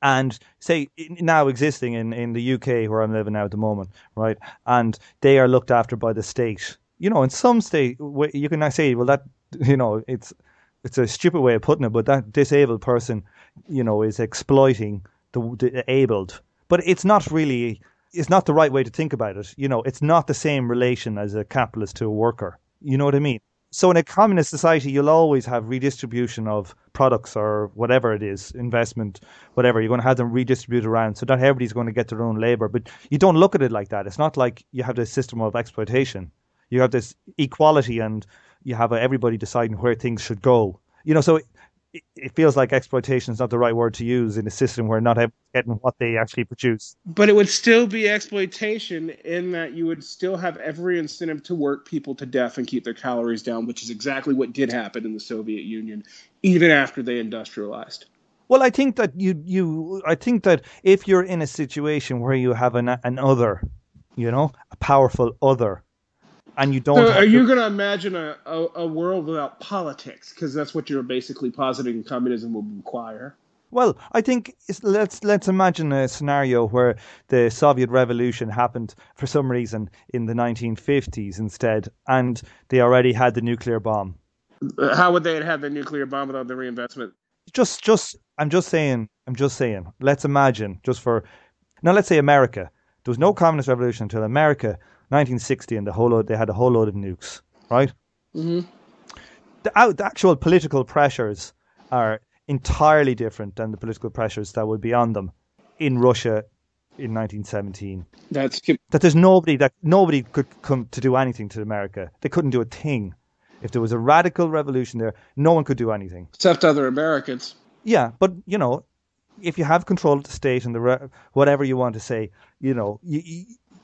and say now existing in the UK where I'm living now at the moment, right, and they are looked after by the state. In some state, you can say, well, that, it's a stupid way of putting it, but that disabled person, is exploiting the abled. But it's not the right way to think about it. It's not the same relation as a capitalist to a worker. You know what I mean? So in a communist society, you'll always have redistribution of products or whatever it is, investment, whatever. You're going to have them redistributed around so that everybody's going to get their own labor. But you don't look at it like that. It's not like you have this system of exploitation. You have this equality, and you have everybody deciding where things should go. So it feels like exploitation is not the right word to use in a system where not everyone's getting what they actually produce. But it would still be exploitation in that you would still have every incentive to work people to death and keep their calories down, which is exactly what did happen in the Soviet Union, even after they industrialized. Well, I think that I think that if you're in a situation where you have an other, a powerful other, and you don't. So are you going to imagine a world without politics? Because that's what you're basically positing communism will require. Well, I think let's imagine a scenario where the Soviet Revolution happened for some reason in the 1950s instead, and they already had the nuclear bomb. How would they have had the nuclear bomb without the reinvestment? I'm just saying. Let's imagine let's say America. There was no communist revolution until America. 1960, and they had a whole load of nukes, right? Mm-hmm. The actual political pressures are entirely different than the political pressures that would be on them in Russia in 1917. That there's nobody could come to do anything to America. They couldn't do a thing. If there was a radical revolution there, no one could do anything. Except other Americans. Yeah, but, if you have control of the state and whatever you want to say,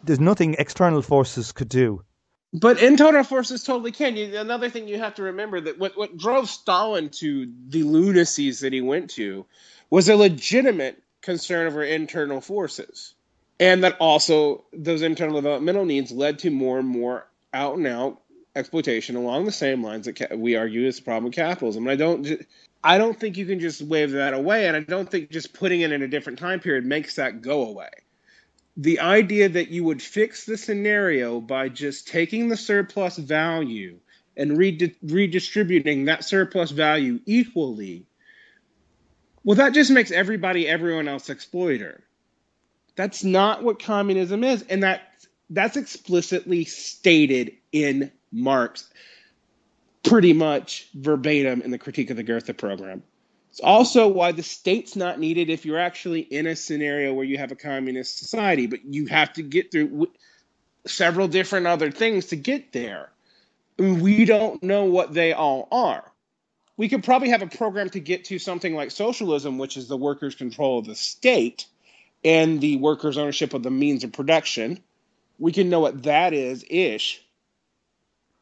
there's nothing external forces could do. But internal forces totally can. Another thing you have to remember, that what drove Stalin to the lunacies that he went to was a legitimate concern over internal forces. And that also those internal developmental needs led to more and more out-and-out exploitation along the same lines that we argue is the problem with capitalism. And I don't think you can just wave that away, and I don't think just putting it in a different time period makes that go away. The idea that you would fix the scenario by just taking the surplus value and redistributing that surplus value equally, well, that just makes everyone else exploiter. That's not what communism is, and that's explicitly stated in Marx, pretty much verbatim in the Critique of the Goethe program. It's also why the state's not needed if you're actually in a scenario where you have a communist society, but you have to get through several different other things to get there. I mean, we don't know what they all are. We could probably have a program to get to something like socialism, which is the workers' control of the state and the workers' ownership of the means of production, We can know what that is, ish.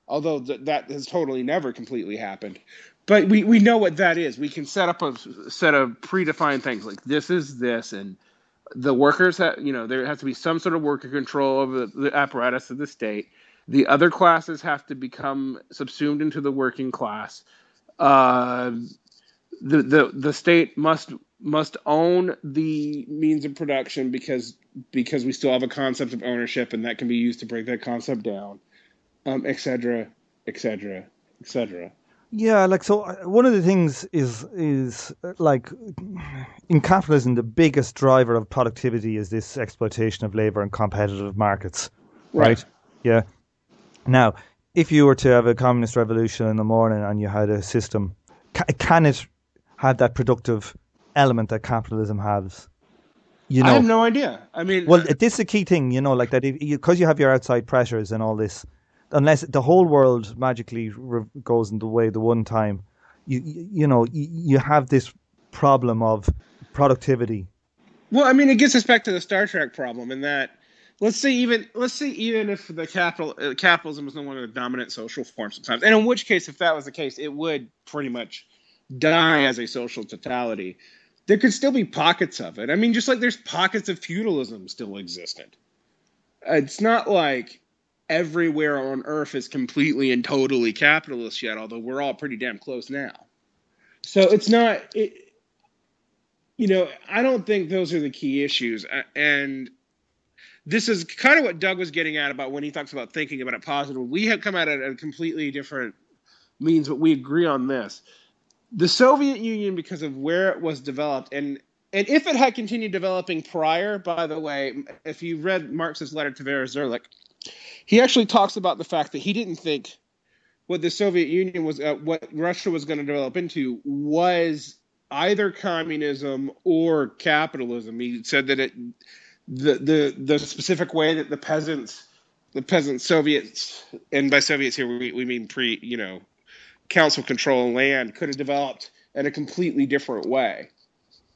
Although that has totally never completely happened. But we know what that is. We can set up a set of predefined things like this is this, and the workers there has to be some sort of worker control over the apparatus of the state. The other classes have to become subsumed into the working class. The state must own the means of production because we still have a concept of ownership, and that can be used to break that concept down, et cetera, et cetera, et cetera. Yeah, like, so one of the things is like in capitalism, the biggest driver of productivity is this exploitation of labor and competitive markets, right? Yeah. Now, if you were to have a communist revolution in the morning and you had a system, can it have that productive element that capitalism has? I have no idea. I mean, well, this is a key thing, like that, because you have your outside pressures and all this. Unless the whole world magically goes in the way the one time, you have this problem of productivity. Well, I mean, it gets us back to the Star Trek problem in that let's say even if the capitalism was no longer the dominant social form sometimes, and in which case, if that was the case, it would pretty much die as a social totality. There could still be pockets of it. I mean, just like there's pockets of feudalism still existent. It's not like everywhere on Earth is completely and totally capitalist yet, although we're all pretty damn close now. So it's not, I don't think those are the key issues. And this is kind of what Doug was getting at about when he talks about thinking about it positively. We have come at it at a completely different means, but we agree on this. The Soviet Union, because of where it was developed, and if it had continued developing prior, by the way, if you read Marx's letter to Vera Zerlich, he actually talks about the fact that he didn't think what the Soviet Union was, what Russia was going to develop into, was either communism or capitalism. He said that the specific way that the peasant Soviets, and by Soviets here we mean council control land, could have developed in a completely different way.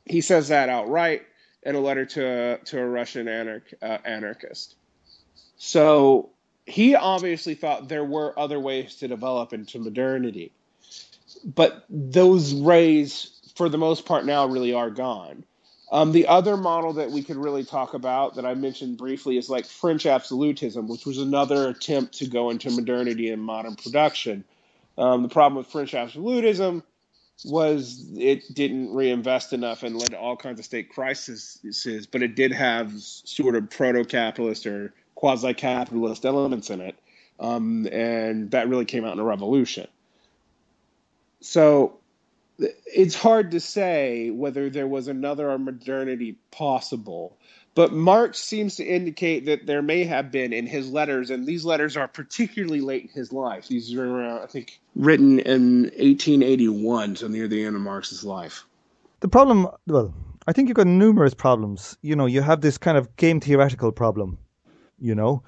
He says that outright in a letter to a Russian anarchist. So he obviously thought there were other ways to develop into modernity. But those ways, for the most part now, really are gone. The other model that we could really talk about that I mentioned briefly is like French absolutism, which was another attempt to go into modernity and modern production. The problem with French absolutism was it didn't reinvest enough and led to all kinds of state crises, but it did have sort of proto-capitalist or quasi-capitalist elements in it, and that really came out in a revolution. So it's hard to say whether there was another modernity possible, but Marx seems to indicate that there may have been in his letters, and these letters are particularly late in his life. These are, I think, written in 1881, so near the end of Marx's life. The problem, well, I think you've got numerous problems. You have this kind of game theoretical problem. You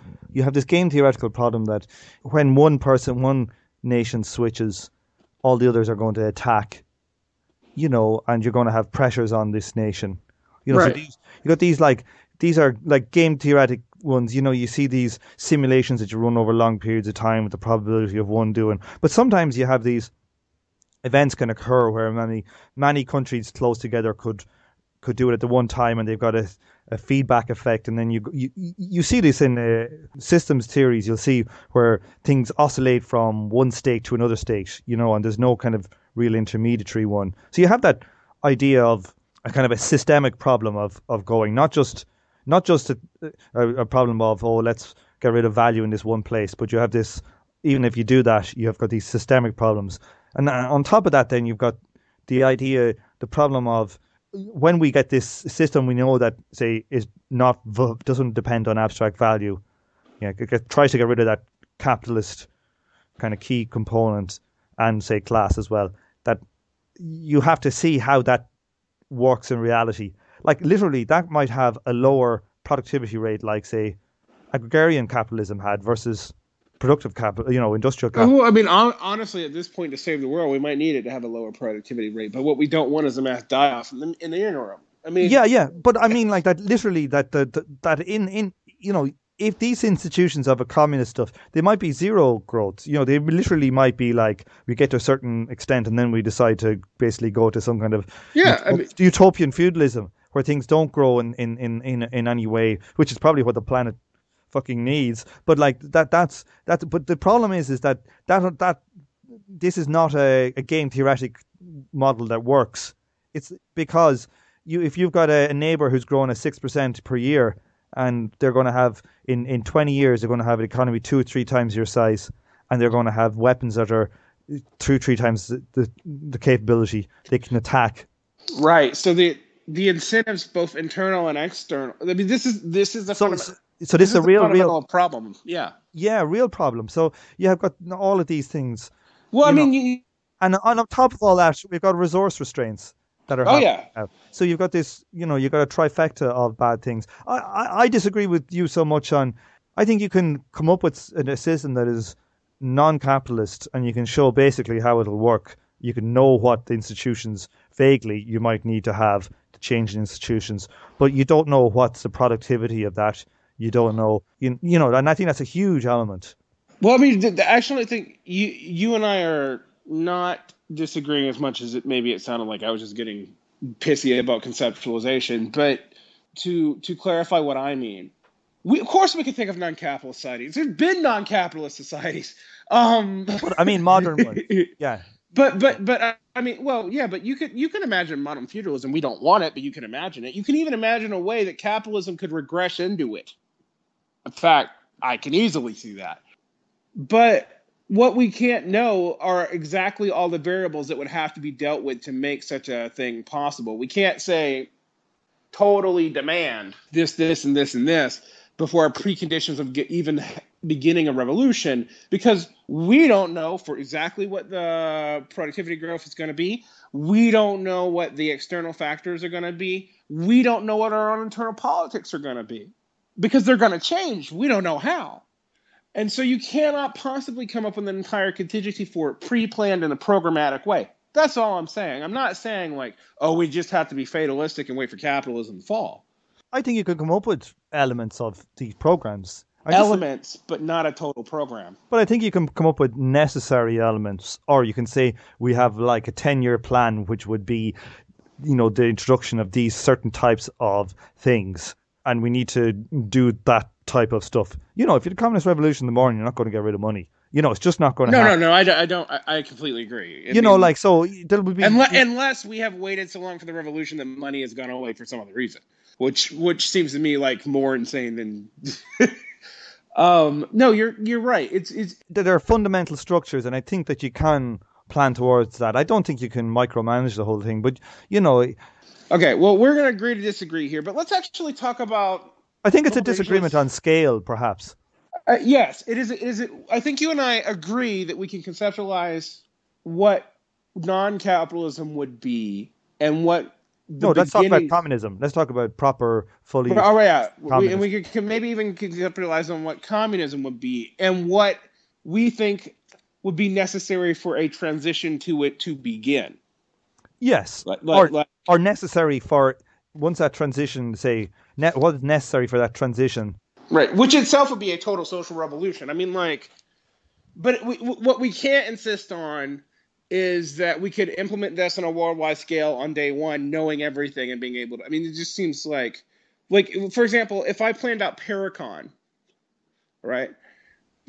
have this game theoretical problem that when one nation switches, all the others are going to attack, and you're going to have pressures on this nation. Right. So you got these are like game theoretic ones. You see these simulations that you run over long periods of time with the probability of one doing. But sometimes you have these events can occur where many countries close together could do it at the one time, and they've got a feedback effect. And then you see this in systems theories. You'll see where things oscillate from one state to another state, and there's no kind of real intermediary one. So you have that idea of a kind of a systemic problem of going, not just a problem of, let's get rid of value in this one place, but you have this, even if you do that, you have got these systemic problems. And on top of that, then you've got the problem of when we get this system, we know that, say, doesn't depend on abstract value. It tries to get rid of that capitalist kind of key component and, say, class as well. That you have to see how that works in reality. Like, literally, that might have a lower productivity rate, like, say, agrarian capitalism had versus productive capital, industrial capital. Well, I mean, honestly, at this point, to save the world, we might need it to have a lower productivity rate. But what we don't want is a mass die-off in the interim. I mean, yeah, but I mean, like that. Literally, that in if these institutions have a communist stuff, they might be zero growth. They literally might be like, we get to a certain extent and then we decide to basically go to some kind of utopian feudalism where things don't grow in any way, which is probably what the planet fucking needs. But like that's but the problem is that this is not a game theoretic model that works. It's because if you've got a neighbor who's growing at 6% per year, and they're going to have in 20 years they're going to have an economy 2 or 3 times your size, and they're going to have weapons that are 2 or 3 times the capability they can attack. Right. So the incentives, both internal and external. I mean, this is the so this is a real problem. Yeah. Yeah, real problem. So you have got all of these things. Well, I mean, and on top of all that, we've got resource restraints that are happening now. So you've got this, you've got a trifecta of bad things. I disagree with you so much on, I think you can come up with a system that is non-capitalist and you can show basically how it'll work. You can know what the institutions vaguely you might need to have to change the institutions, but you don't know what's the productivity of that. You don't know, and I think that's a huge element. Well, I mean, actually, I think you and I are not disagreeing as much as it sounded like I was just getting pissy about conceptualization. But to clarify what I mean, of course we can think of non-capitalist societies. There's been non-capitalist societies. I mean, modern ones. Yeah. But I mean, well, yeah, but you can imagine modern feudalism. We don't want it, but you can imagine it. You can even imagine a way that capitalism could regress into it. In fact, I can easily see that. But what we can't know are exactly all the variables that would have to be dealt with to make such a thing possible. We can't say totally demand this, and this, and this before preconditions of even beginning a revolution, because we don't know for exactly what the productivity growth is going to be. We don't know what the external factors are going to be. We don't know what our own internal politics are going to be, because they're going to change. We don't know how. And so you cannot possibly come up with an entire contingency for it pre-planned in a programmatic way. That's all I'm saying. I'm not saying like, we just have to be fatalistic and wait for capitalism to fall. I think you could come up with elements of these programs. But not a total program. But I think you can come up with necessary elements, or you can say we have like a 10-year plan, which would be, the introduction of these certain types of things, and we need to do that type of stuff. If you're the communist revolution in the morning, you're not going to get rid of money. It's just not going to happen. No, I don't. I completely agree. So there will be unless we have waited so long for the revolution that money has gone away for some other reason, which seems to me like more insane than. No, you're right. It's there are fundamental structures, and I think that you can plan towards that. I don't think you can micromanage the whole thing, but Okay, well, we're going to agree to disagree here, but let's actually talk about. I think it's a disagreement on scale, perhaps. Yes, it is. I think you and I agree that we can conceptualize what non-capitalism would be and what. Let's talk about communism. Let's talk about proper, fully. We can maybe even conceptualize on what communism would be and what we think would be necessary for a transition to it to begin. Yes, or necessary for once that transition. Say, what is necessary for that transition? Right, which itself would be a total social revolution. I mean, but what we can't insist on is that we could implement this on a worldwide scale on day one, knowing everything and being able to. I mean, it just seems like, for example, if I planned out Paracon, right?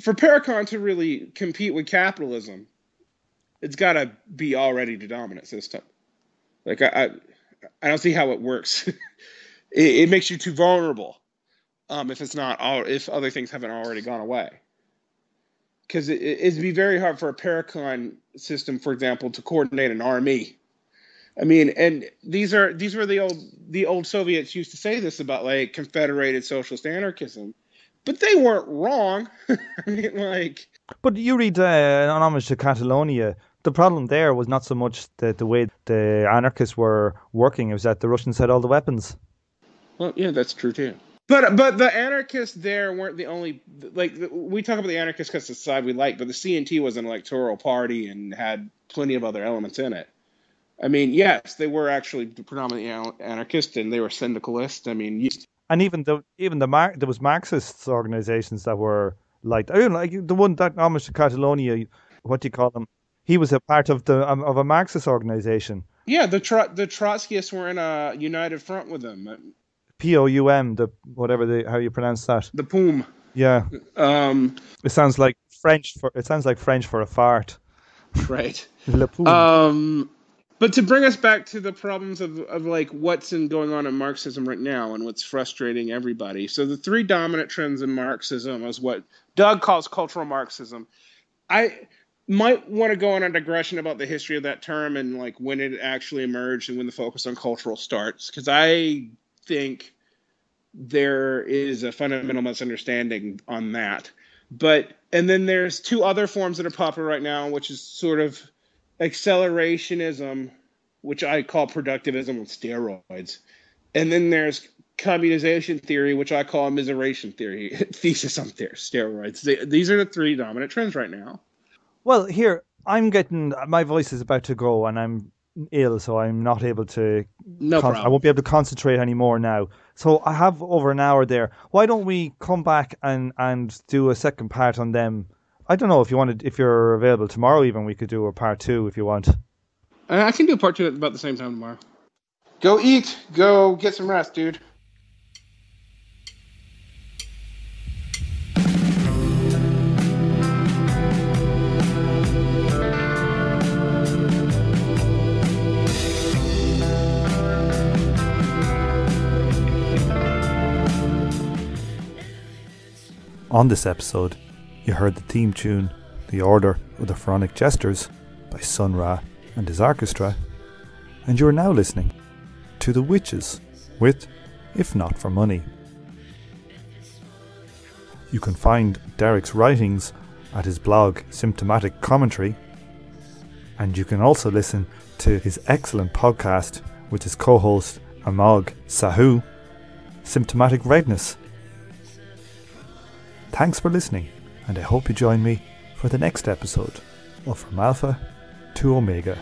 For Paracon to really compete with capitalism, it's got to be already the dominant system. Like, I don't see how it works. It makes you too vulnerable if other things haven't already gone away. Because it'd be very hard for a Paracon system, for example, to coordinate an army. I mean, and these were the old Soviets used to say this about like confederated socialist anarchism, but they weren't wrong. I mean, But you read an homage to Catalonia. The problem there was not so much the way the anarchists were working; it was that the Russians had all the weapons. Well, yeah, that's true too. But the anarchists there weren't the only, we talk about the anarchists because it's the side we like, but the CNT was an electoral party and had plenty of other elements in it. I mean, yes, they were actually predominantly anarchist and they were syndicalist. I mean, And there was Marxist organizations that were like, I don't know, like the one that Amish Catalonia, what do you call them? He was a part of a Marxist organization. Yeah, the Trotskyists were in a united front with them. POUM, how you pronounce that? The POUM. Yeah. It sounds like French for a fart. Right. Le POUM. But to bring us back to the problems of like what's going on in Marxism right now and what's frustrating everybody. So the three dominant trends in Marxism is what Doug calls cultural Marxism. I might want to go on a digression about the history of that term and like when it actually emerged and when the focus on cultural starts, because I think there is a fundamental misunderstanding on that. And then there's two other forms that are popular right now, which is sort of accelerationism, which I call productivism with steroids. And then there's communization theory, which I call immiseration theory, thesis on steroids. These are the three dominant trends right now. Well, here, my voice is about to go and I'm ill, so I'm not able to... No problem. I won't be able to concentrate anymore now. So I have over an hour there. Why don't we come back and do a second part on them? I don't know if you're available tomorrow even, we could do a part 2 if you want. I can do a part 2 at about the same time tomorrow. Go eat. Go get some rest, dude. On this episode, you heard the theme tune, The Order of the Pharaonic Jesters, by Sun Ra and his Arkestra, and you are now listening to The Wytches with If Not For Money. You can find Derick's writings at his blog Symptomatic Commentary, and you can also listen to his excellent podcast with his co-host Amog Sahu, Symptomatic Redness. Thanks for listening, and I hope you join me for the next episode of From Alpha to Omega.